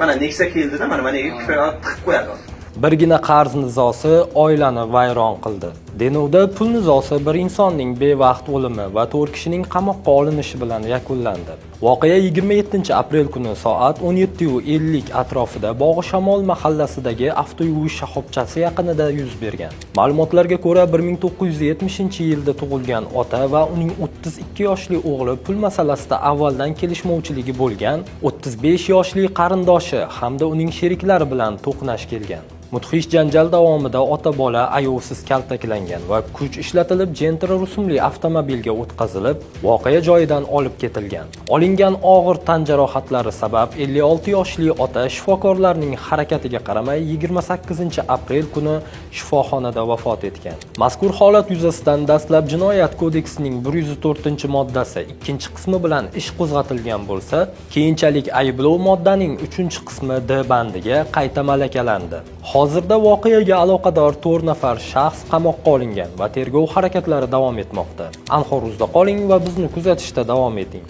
Mana Nexia keldida mana menga kufrani tiqib qo'yadi. Birgina qarz nizosi oilani vayron qildi. Denovda pul nizosi bir insonning bevaqt o'limi va 4 kishining qamoqqa olinishi bilan yakunlandi. Voqea 27 aprel kuni soat 17:50 atrofida Bog'i Shamol mahallasidagi avtoyuvish shoxobchasi yaqinida yuz bergan. Ma'lumotlarga ko'ra 1970-yilda tug'ilgan ota va uning 32 yoshli o'g'li pul masalasida avvaldan kelishmovchiligi bo'lgan 35 yoshli qarindoshi hamda uning sheriklari bilan to'qnash kelgan. Mudhish janjal davomida ota-bola ayovsiz kaltaklangan va kuch ishlatilib Gentra rusumli avtomobilga o'tkazilib, voqea joyidan olib ketilgan. Olingan og'ir tan jarohatlari sabab 56 yoshli ota shifokorlarning harakatiga qaramay 28-aprel kuni shifoxonada vafot etgan. Mazkur holat yuzasidan dastlab Jinoyat kodeksining 104-moddasi 2-qismi bilan ish qo'zg'atilgan bo'lsa, keyinchalik ayblov moddaning 3-qismi D bandiga qayta malakalandi. Hozirda voqeaga aloqador 4 nafar shaxs qamoqqa olingan va tergov harakatlari davom etmoqda. Anhor uzda qoling va bizni kuzatishda davom eting.